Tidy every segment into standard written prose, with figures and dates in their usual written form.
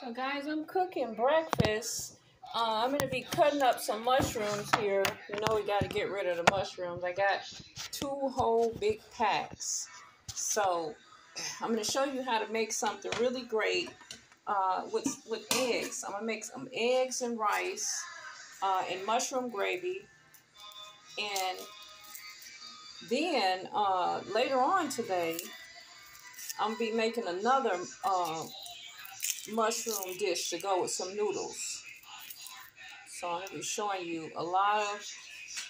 So guys, I'm cooking breakfast. I'm going to be cutting up some mushrooms here. You know we got to get rid of the mushrooms. I got 2 whole big packs. So I'm going to show you how to make something really great with eggs. I'm going to make some eggs and rice and mushroom gravy. And then later on today, I'm going to be making another mushroom dish to go with some noodles. So I'm going to be showing you a lot of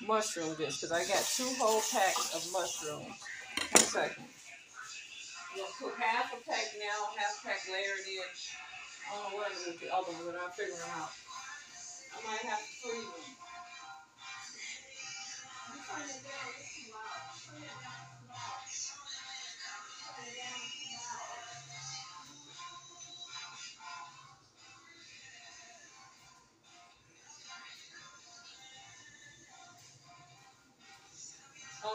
mushroom dish because I got 2 whole packs of mushrooms. 1 second. I'm going to cook half a pack now, half a pack later. Then I don't know what I'm going to do with the other ones, but I'll figure them out. I might have to freeze them. I'm turning it down. It's too loud. Turn it down. It's too loud. Turn it down. It's too loud.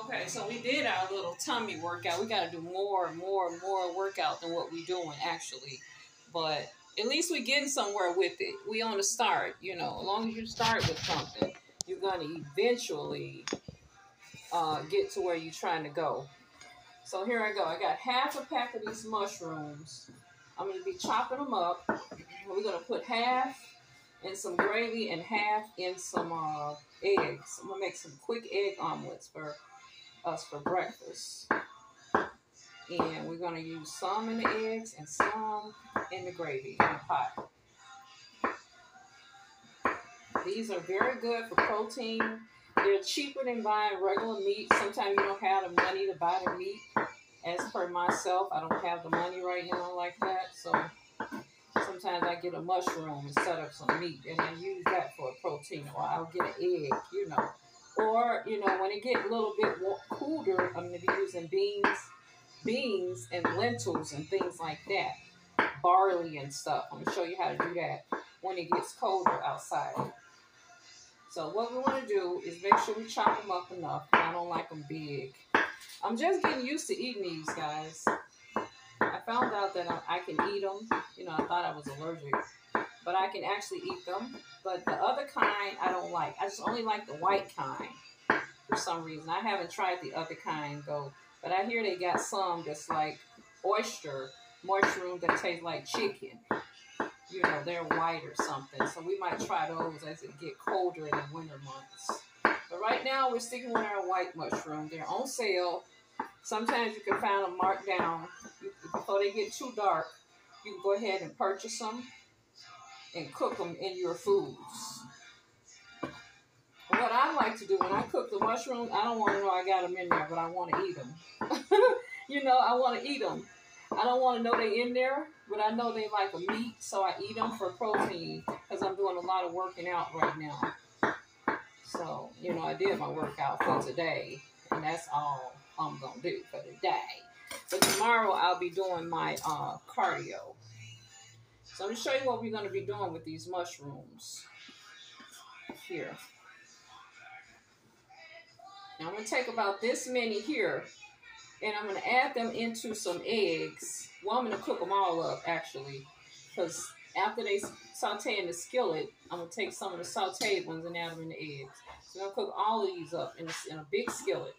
Okay, so we did our little tummy workout. We got to do more workout than what we're doing, actually. But at least we're getting somewhere with it. We on the start, you know. As long as you start with something, you're going to eventually get to where you're trying to go. So here I go. I got half a pack of these mushrooms. I'm going to be chopping them up. We're going to put half in some gravy and half in some eggs. I'm going to make some quick egg omelets for us for breakfast. And we're going to use some in the eggs and some in the gravy in the pot. These are very good for protein. They're cheaper than buying regular meat. Sometimes you don't have the money to buy the meat. As per myself, I don't have the money right now like that. So sometimes I get a mushroom instead of some meat. And I use that for a protein. Or I'll get an egg, you know. Or, you know, when it gets a little bit cooler, I'm going to be using beans and lentils and things like that. Barley and stuff. I'm going to show you how to do that when it gets colder outside. So what we want to do is make sure we chop them up enough. I don't like them big. I'm just getting used to eating these, guys. I found out that I can eat them. You know, I thought I was allergic. But I can actually eat them. But the other kind, I don't like. I just only like the white kind for some reason. I haven't tried the other kind, though. But I hear they got some that's like oyster mushroom that taste like chicken. You know, they're white or something. So we might try those as it get colder in the winter months. But right now, we're sticking with our white mushroom. They're on sale. Sometimes you can find them marked down. Before they get too dark, you can go ahead and purchase them and cook them in your foods. What I like to do when I cook the mushrooms, I don't want to know I got them in there, but I want to eat them. You know, I want to eat them. I don't want to know they're in there, but I know they like a meat, so I eat them for protein because I'm doing a lot of working out right now. So, you know, I did my workout for today, and that's all I'm going to do for the day. But tomorrow I'll be doing my cardio. So I'm going to show you what we're going to be doing with these mushrooms here. Now I'm going to take about this many here, and I'm going to add them into some eggs. Well, I'm going to cook them all up, actually, because after they saute in the skillet, I'm going to take some of the sauteed ones and add them in the eggs. So I'm going to cook all of these up in a big skillet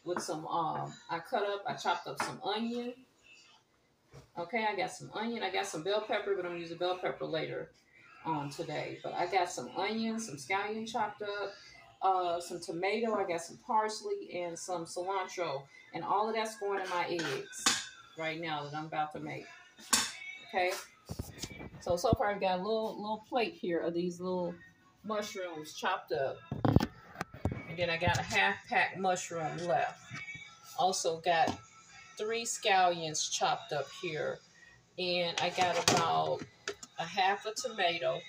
with some, I chopped up some onion. Okay, I got some onion. I got some bell pepper, but I'm using bell pepper later on today. But I got some onion, some scallion chopped up, some tomato. I got some parsley and some cilantro. And all of that's going in my eggs right now that I'm about to make. Okay? So far I've got a little plate here of these little mushrooms chopped up. And then I got a half-pack mushroom left. Also got 3 scallions chopped up here. And I got about a half a tomato.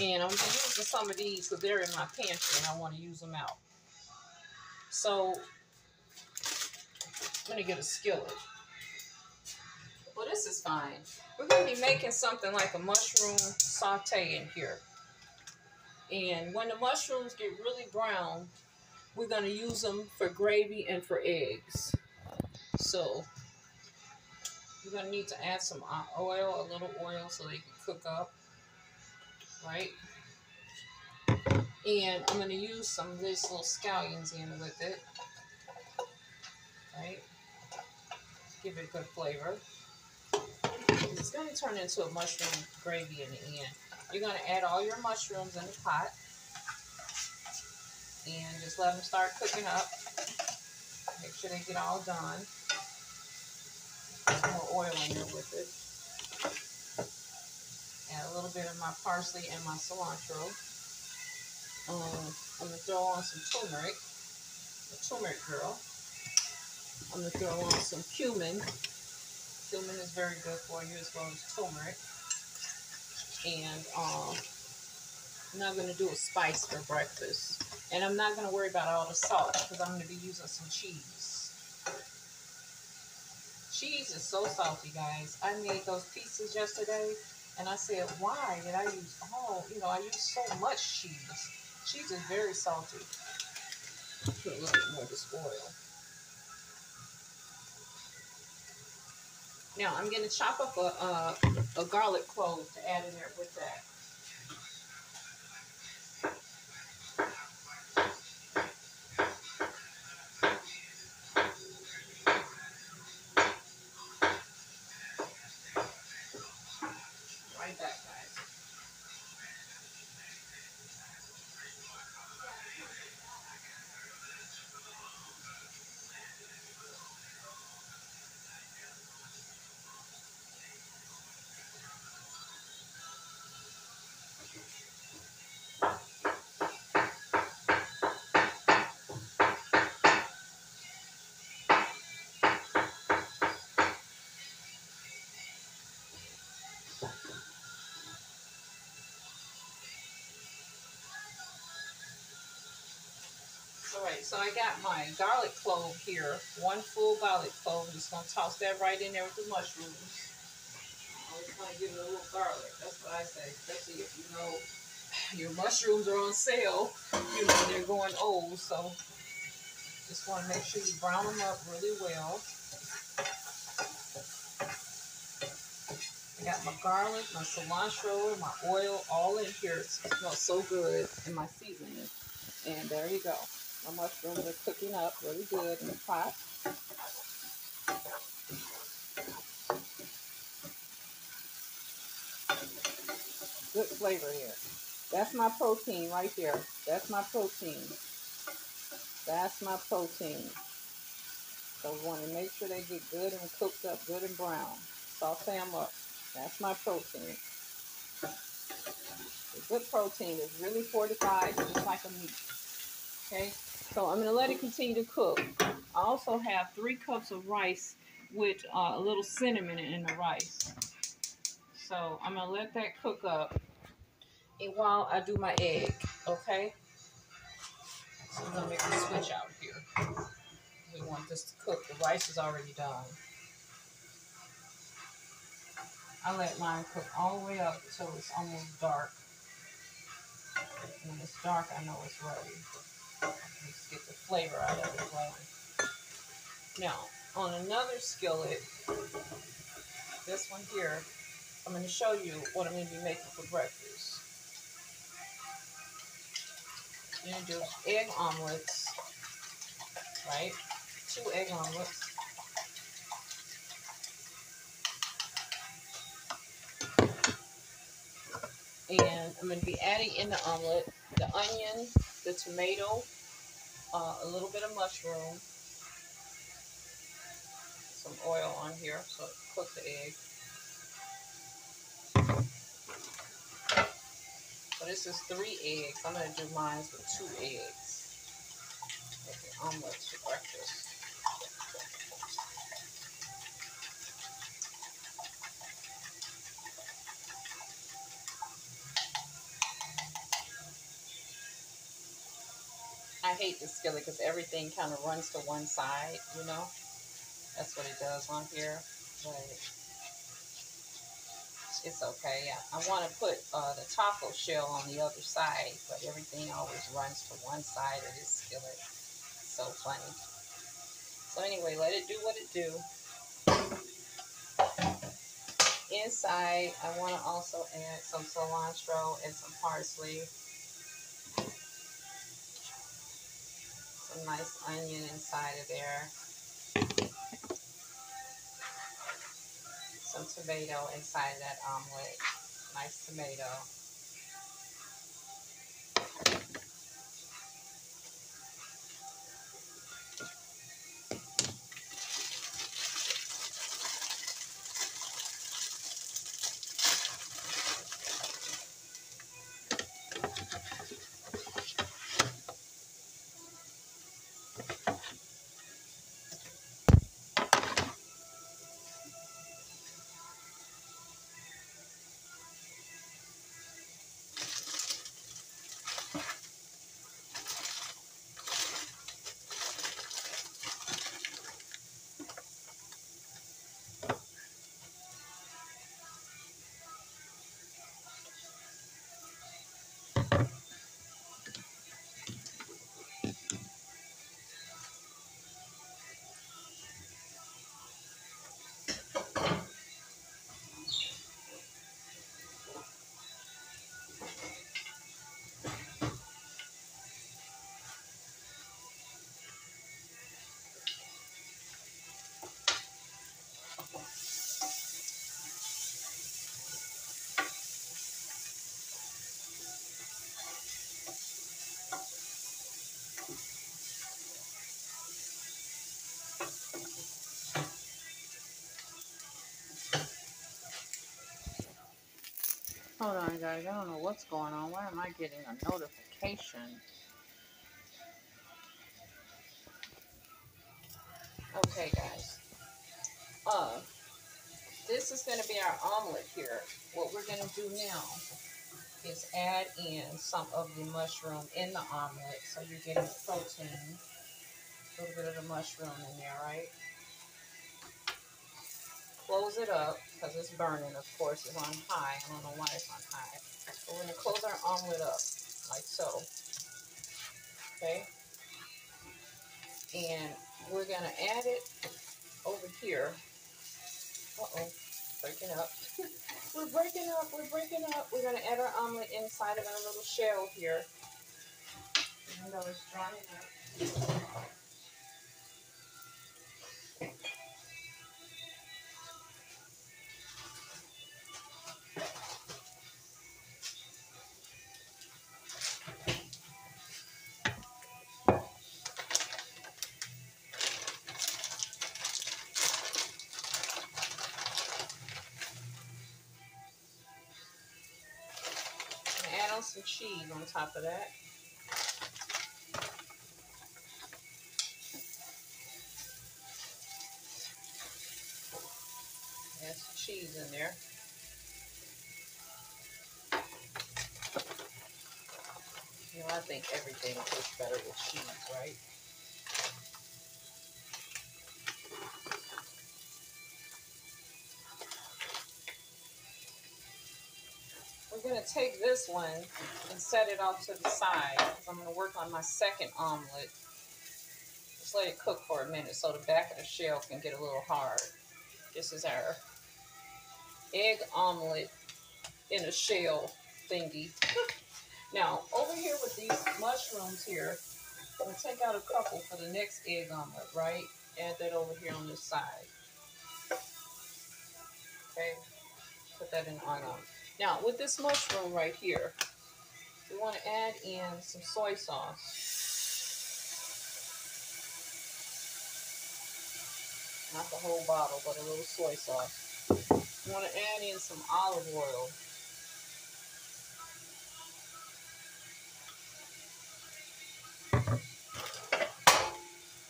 And I'm using some of these because they're in my pantry and I want to use them out. So, I'm going to get a skillet. Well, this is fine. We're going to be making something like a mushroom saute in here. And when the mushrooms get really brown, we're going to use them for gravy and for eggs. So, You're going to need to add some oil, a little oil, so they can cook up, right? And I'm going to use some of these little scallions in with it, right? Give it a good flavor. It's going to turn into a mushroom gravy in the end. You're going to add all your mushrooms in the pot and just let them start cooking up. Make sure they get all done. Some more oil in there with it. Add a little bit of my parsley and my cilantro. I'm going to throw on some turmeric. The turmeric girl. I'm going to throw on some cumin. Cumin is very good for you, as well as turmeric. And I'm not going to do a spice for breakfast. And I'm not going to worry about all the salt because I'm going to be using some cheese. Cheese is so salty, guys. I made those pieces yesterday, and I said, why did I use, I used so much cheese. Cheese is very salty. Put a little bit more of this oil. Now, I'm going to chop up a garlic clove to add in there with that. Right back, guys. Alright, so I got my garlic clove here. One full garlic clove. I'm just going to toss that right in there with the mushrooms. I'm just going to give it a little garlic. That's what I say. Especially if you know your mushrooms are on sale. You know they're going old. So just want to make sure you brown them up really well. I got my garlic, my cilantro, my oil all in here. It smells so good. And my seasoning. And there you go. My mushrooms are cooking up really good in the pot. Good flavor here. That's my protein right there. That's my protein. That's my protein. So we want to make sure they get good and cooked up, good and brown. Saute them up. That's my protein. The good protein is really fortified, just like a meat. Okay? So I'm going to let it continue to cook. I also have 3 cups of rice with a little cinnamon in the rice. So I'm going to let that cook up and while I do my egg. Okay? So I'm going to make a switch out here. We want this to cook. The rice is already done. I let mine cook all the way up until it's almost dark. When it's dark, I know it's ready. Just get the flavor out of it flowing. Now, on another skillet, this one here, I'm going to show you what I'm going to be making for breakfast. I'm going to do egg omelets, right? 2 egg omelets. And I'm going to be adding in the omelet the onion, the tomato, a little bit of mushroom, some oil on here so it cooks the egg. So this is 3 eggs. I'm going to do mine with 2 eggs. Making omelets for breakfast. I hate this skillet because everything kind of runs to one side, you know. That's what it does on here. But it's okay. I want to put the taco shell on the other side, but everything always runs to one side of this skillet. So funny. So anyway, let it do what it do. inside, I want to also add some cilantro and some parsley. Some nice onion inside of there. Some tomato inside that omelet. Nice tomato. Hold on, guys. I don't know what's going on. Why am I getting a notification? Okay, guys. This is going to be our omelet here. What we're going to do now is add in some of the mushroom in the omelet. So you're getting the protein. A little bit of the mushroom in there, right? Close it up because it's burning, of course. It's on high. I don't know why it's on high. But we're going to close our omelet up like so. Okay? And we're going to add it over here. Uh-oh. Breaking up. We're breaking up. We're breaking up. We're going to add our omelet inside of our little shell here. Even though it's drying up. Add on some cheese on top of that. Add some cheese in there. You know, I think everything tastes better with cheese, right? We're going to take this one and set it off to the side because I'm going to work on my second omelet. Just let it cook for a minute so the back of the shell can get a little hard. This is our egg omelet in a shell thingy. Now, over here with these mushrooms here, I'm going to take out a couple for the next egg omelet, right? Add that over here on this side. Okay? Put that in the onion. Now, with this mushroom right here, we want to add in some soy sauce. Not the whole bottle, but a little soy sauce. We want to add in some olive oil.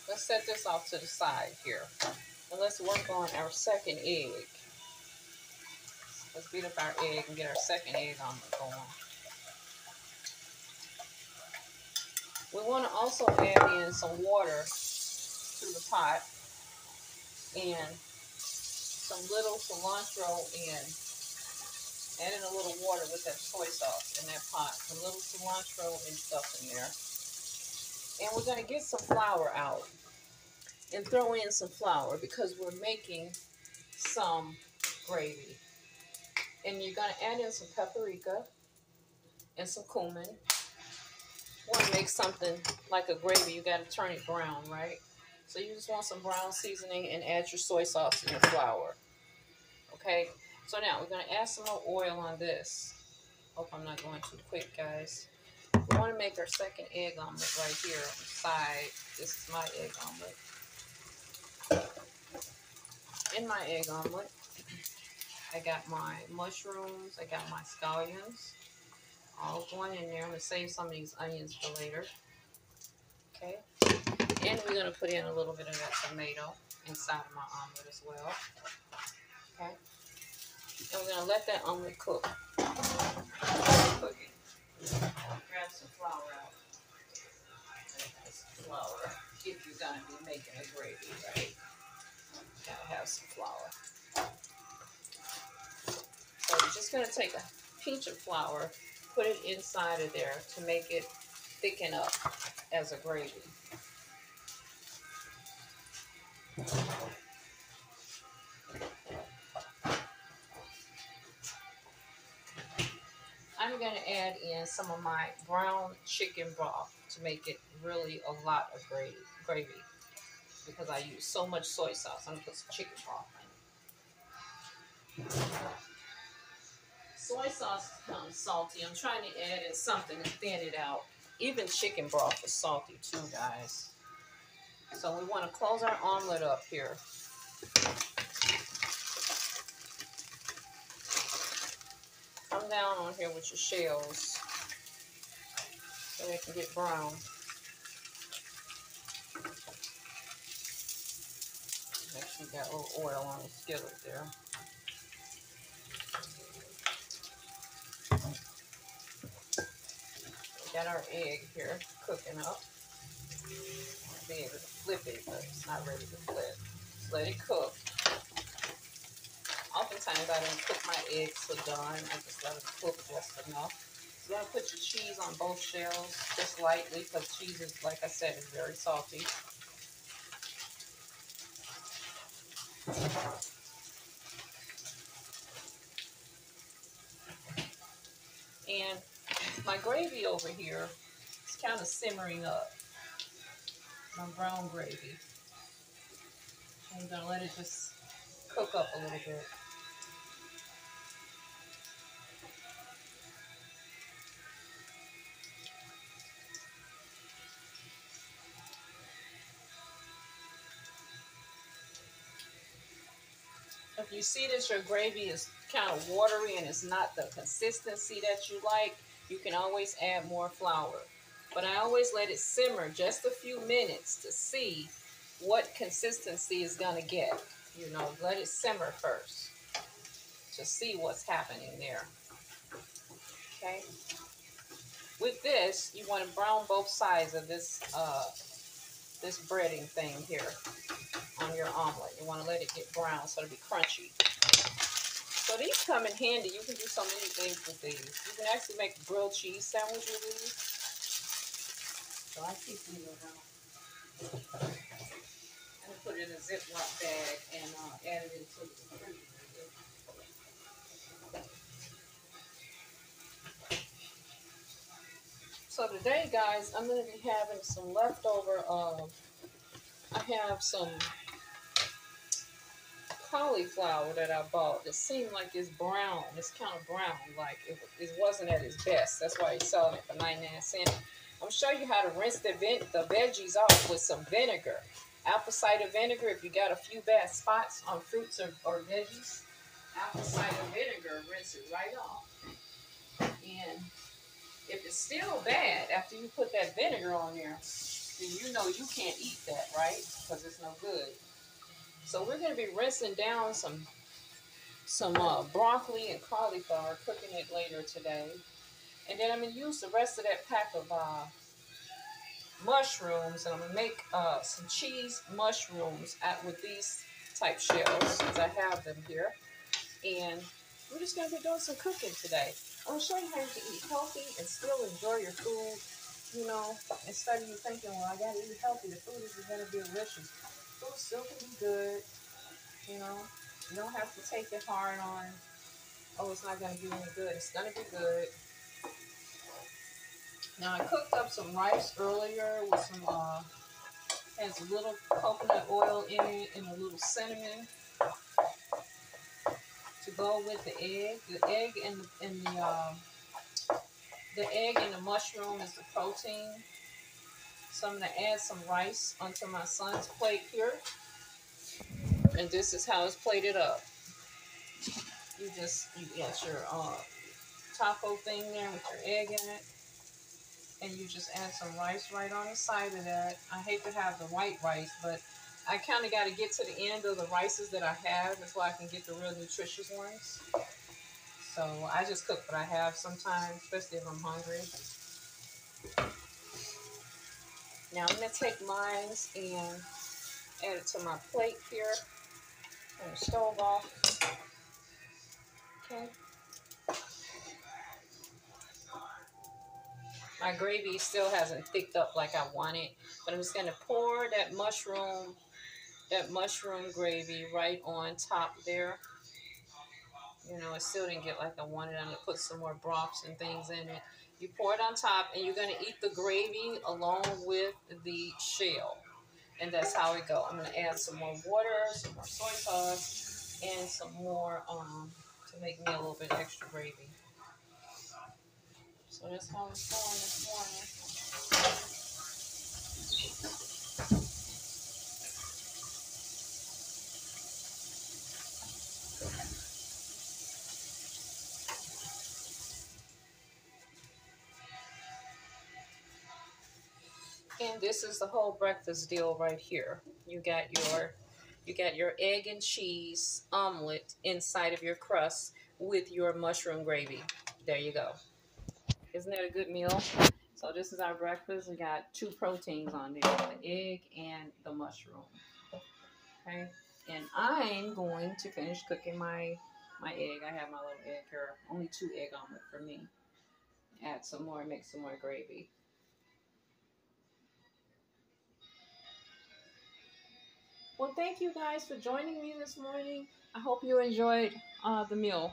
Let's set this off to the side here. And let's work on our second egg. Let's beat up our egg and get our second egg omelet going. We want to also add in some water to the pot and some little cilantro and add in a little water with that soy sauce in that pot. Some little cilantro and stuff in there. And we're going to get some flour out and throw in some flour because we're making some gravy. And you're going to add in some paprika and some cumin. Want to make something like a gravy, you got to turn it brown, right? So you just want some brown seasoning and add your soy sauce and your flour. Okay, so now we're going to add some more oil on this. Hope I'm not going too quick, guys. We want to make our second egg omelet right here on the side. This is my egg omelet. In my egg omelet, I got my mushrooms, I got my scallions, all going in there. I'm going to save some of these onions for later. Okay, and we're going to put in a little bit of that tomato inside of my omelet as well. Okay, and we're going to let that omelet cook. Cook it. Grab some flour out. Some flour if you're going to be making a gravy, right? Gotta have some flour. So you're just going to take a pinch of flour, put it inside of there to make it thicken up as a gravy. I'm going to add in some of my brown chicken broth to make it really a lot of gravy because I use so much soy sauce. I'm going to put some chicken broth in. Soy sauce is kind of salty. I'm trying to add in something to thin it out. Even chicken broth is salty too, guys. So we want to close our omelet up here. Come down on here with your shells so they can get brown. Make sure you got a little oil on the skillet there. We got our egg here cooking up. I'll be able to flip it, but it's not ready to flip. Just let it cook. Oftentimes I don't cook my eggs so done. I just let them cook just enough. You want to put your cheese on both shells just lightly because cheese is, like I said, is very salty. And my gravy over here is kind of simmering up. My brown gravy. I'm going to let it just cook up a little bit. If you see that your gravy is kind of watery and it's not the consistency that you like, you can always add more flour. But I always let it simmer just a few minutes to see what consistency is going to get. You know, let it simmer first to see what's happening there. Okay. With this, you want to brown both sides of this this breading thing here on your omelet. You want to let it get brown so it'll be crunchy. So these come in handy. You can do so many things with these. You can actually make a grilled cheese sandwich with these. So I keep these around. And put it in a Ziploc bag and add it into the refrigerator. So today, guys, I'm going to be having some leftover I have some cauliflower that I bought that seemed like it's brown. It's kind of brown, like it wasn't at its best. That's why he's selling it for 99 cents. I'm going to show you how to rinse the veggies off with some vinegar. Apple cider vinegar, if you got a few bad spots on fruits or veggies, apple cider vinegar, rinse it right off. And if it's still bad after you put that vinegar on there, then you know you can't eat that, right? Because it's no good. So we're going to be rinsing down some broccoli and cauliflower, cooking it later today. And then I'm going to use the rest of that pack of mushrooms, and I'm going to make some cheese mushrooms with these type shells, because I have them here. And we're just going to be doing some cooking today. I'm going to show you how you can eat healthy and still enjoy your food. You know, instead of you thinking, well, I got to eat healthy, the food isn't going to be delicious. Food still can be good, you know. You don't have to take it hard on, oh, it's not going to be any good. It's going to be good. Now, I cooked up some rice earlier with some, has a little coconut oil in it and a little cinnamon to go with the egg. The egg the egg and the mushroom is the protein. So I'm going to add some rice onto my son's plate here. And this is how it's plated up. You got your taco thing there with your egg in it. And you just add some rice right on the side of that. I hate to have the white rice, but I kind of got to get to the end of the rices that I have. That's why I can get the real nutritious ones. So I just cook what I have sometimes, especially if I'm hungry. Now I'm going to take mine and add it to my plate here. Turn the stove off. Okay. My gravy still hasn't thicked up like I want it, but I'm just going to pour that mushroom gravy right on top there. You know, it still didn't get like I wanted. I'm going to put some more broths and things in it. You pour it on top, and you're going to eat the gravy along with the shell. And that's how it goes. I'm going to add some more water, some more soy sauce, and some more to make me a little bit extra gravy. So that's how it's going this morning. And this is the whole breakfast deal right here. You got your egg and cheese omelet inside of your crust with your mushroom gravy. There you go. Isn't that a good meal? So this is our breakfast. We got 2 proteins on there, the egg and the mushroom. Okay. And I'm going to finish cooking my egg. I have my little egg here. Only 2 egg omelet for me. Add some more, make some more gravy. Well, thank you guys for joining me this morning. I hope you enjoyed the meal.